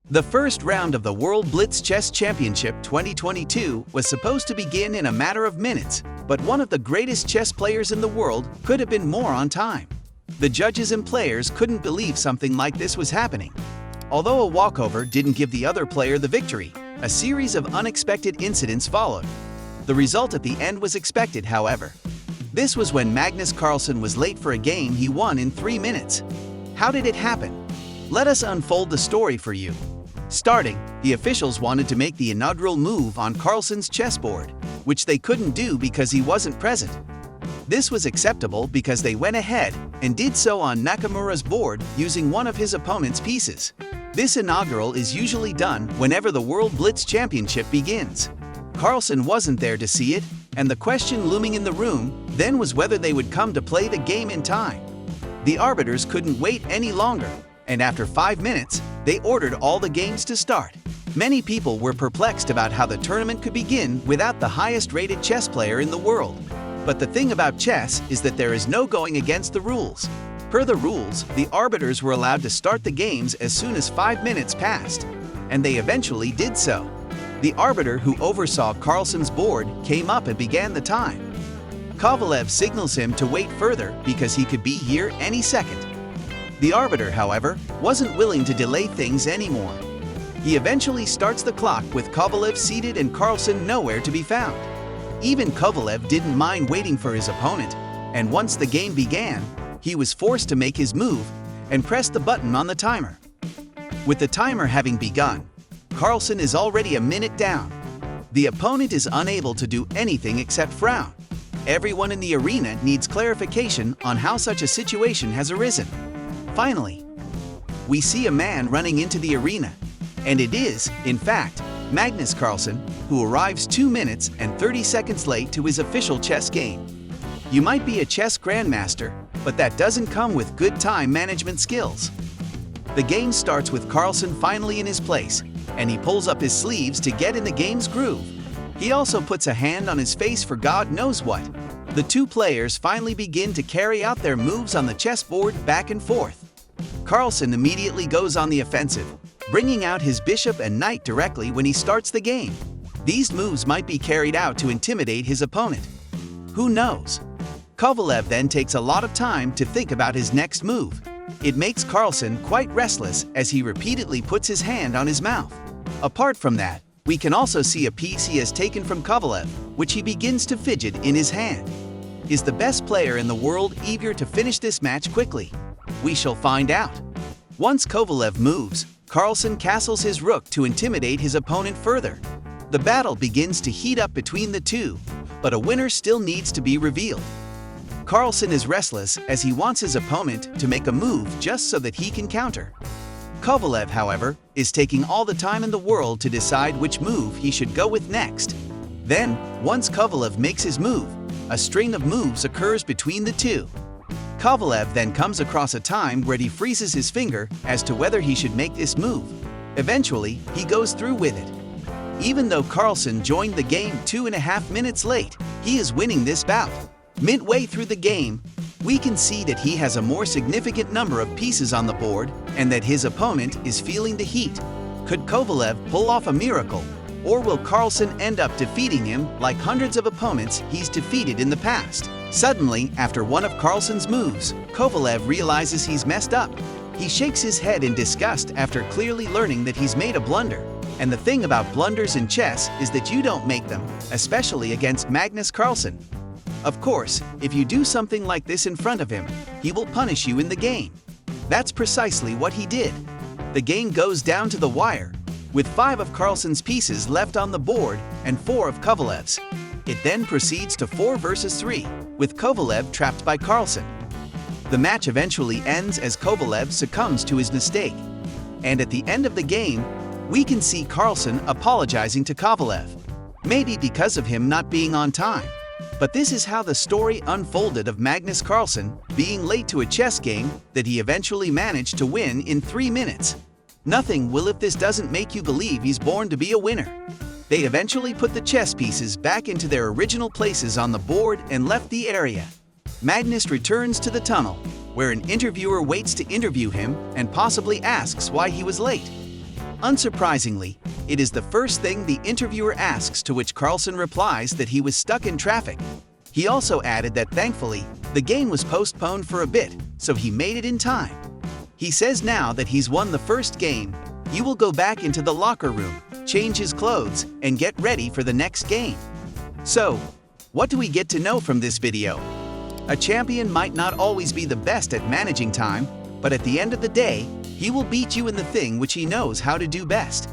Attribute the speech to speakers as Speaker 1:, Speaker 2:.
Speaker 1: The first round of the World Blitz Chess Championship 2022 was supposed to begin in a matter of minutes, but one of the greatest chess players in the world could have been more on time. The judges and players couldn't believe something like this was happening. Although a walkover didn't give the other player the victory, a series of unexpected incidents followed. The result at the end was expected, however. This was when Magnus Carlsen was late for a game he won in 3 minutes. How did it happen? Let us unfold the story for you. Starting, the officials wanted to make the inaugural move on Carlsen's chessboard, which they couldn't do because he wasn't present. This was acceptable because they went ahead and did so on Nakamura's board using one of his opponent's pieces. This inaugural is usually done whenever the World Blitz Championship begins. Carlsen wasn't there to see it, and the question looming in the room then was whether they would come to play the game in time. The arbiters couldn't wait any longer, and after 5 minutes, they ordered all the games to start. Many people were perplexed about how the tournament could begin without the highest-rated chess player in the world. But the thing about chess is that there is no going against the rules. Per the rules, the arbiters were allowed to start the games as soon as 5 minutes passed, and they eventually did so. The arbiter who oversaw Carlsen's board came up and began the time. Kovalev signals him to wait further because he could be here any second. The arbiter, however, wasn't willing to delay things anymore. He eventually starts the clock with Kovalev seated and Carlsen nowhere to be found. Even Kovalev didn't mind waiting for his opponent, and once the game began, he was forced to make his move and press the button on the timer. With the timer having begun, Carlsen is already a minute down. The opponent is unable to do anything except frown. Everyone in the arena needs clarification on how such a situation has arisen. Finally, we see a man running into the arena, and it is, in fact, Magnus Carlsen, who arrives 2 minutes and 30 seconds late to his official chess game. You might be a chess grandmaster, but that doesn't come with good time management skills. The game starts with Carlsen finally in his place, and he pulls up his sleeves to get in the game's groove. He also puts a hand on his face for God knows what. The two players finally begin to carry out their moves on the chessboard back and forth. Carlsen immediately goes on the offensive, bringing out his bishop and knight directly when he starts the game. These moves might be carried out to intimidate his opponent. Who knows? Kovalev then takes a lot of time to think about his next move. It makes Carlsen quite restless as he repeatedly puts his hand on his mouth. Apart from that, we can also see a piece he has taken from Kovalev, which he begins to fidget in his hand. Is the best player in the world eager to finish this match quickly? We shall find out. Once Kovalev moves, Carlsen castles his rook to intimidate his opponent further. The battle begins to heat up between the two, but a winner still needs to be revealed. Carlsen is restless as he wants his opponent to make a move just so that he can counter. Kovalev, however, is taking all the time in the world to decide which move he should go with next. Then, once Kovalev makes his move, a string of moves occurs between the two. Kovalev then comes across a time where he freezes his finger as to whether he should make this move. Eventually, he goes through with it. Even though Carlsen joined the game 2.5 minutes late, he is winning this bout. Midway through the game, we can see that he has a more significant number of pieces on the board and that his opponent is feeling the heat. Could Kovalev pull off a miracle, or will Carlsen end up defeating him like hundreds of opponents he's defeated in the past? Suddenly, after one of Carlsen's moves, Kovalev realizes he's messed up. He shakes his head in disgust after clearly learning that he's made a blunder. And the thing about blunders in chess is that you don't make them, especially against Magnus Carlsen. Of course, if you do something like this in front of him, he will punish you in the game. That's precisely what he did. The game goes down to the wire, with 5 of Carlsen's pieces left on the board and 4 of Kovalev's. It then proceeds to 4 versus 3, with Kovalev trapped by Carlsen. The match eventually ends as Kovalev succumbs to his mistake. And at the end of the game, we can see Carlsen apologizing to Kovalev. Maybe because of him not being on time. But this is how the story unfolded of Magnus Carlsen being late to a chess game that he eventually managed to win in 3 minutes. Nothing will if this doesn't make you believe he's born to be a winner. They eventually put the chess pieces back into their original places on the board and left the area. Magnus returns to the tunnel, where an interviewer waits to interview him and possibly asks why he was late. Unsurprisingly, it is the first thing the interviewer asks, to which Carlsen replies that he was stuck in traffic. He also added that thankfully, the game was postponed for a bit, so he made it in time. He says now that he's won the first game, he will go back into the locker room, change his clothes, and get ready for the next game. So, what do we get to know from this video? A champion might not always be the best at managing time, but at the end of the day, he will beat you in the thing which he knows how to do best.